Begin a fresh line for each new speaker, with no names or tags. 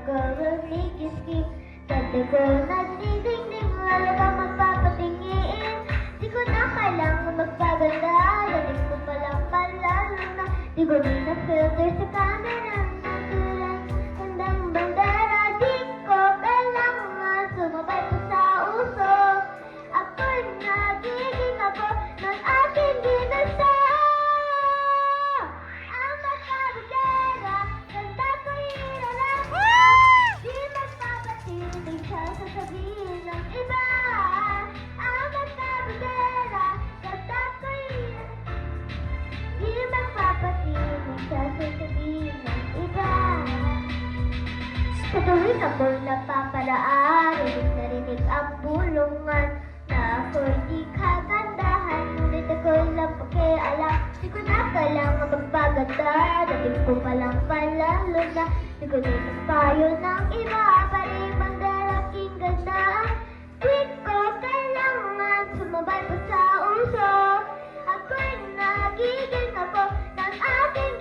ko rumikis-kis. Dati ko nagdiding-ding, lalo pa magpapatingin. Di ko na kailangan magpaganda, dating ko palang palalo na. Di ko din na-filter sa camera, natulang handang bandera. Di ko kailangan sumabay ko sa uso. Ako'y nagiging ako ng aking ginasa. Ang magpapagera, ganda ko'y ilalak. Di magpapatinig siya sasabihin ng iba. Ang magpapagera, ganda ko'y ilalak. Di magpapatinig siya sasabihin ng iba. Sa tuwing ako'y napaparaan, rinig ang bulungan na ako'y di kagandahan. Ngunit ako'y lang pakialam, di ko na kailangan magpaganda. Dating ko palang palalo na, di ko din payo ng iba. Paribang dalaking ganda, di ko kailangan sumabay pa sa uso. Ako'y nagiging ako ng aking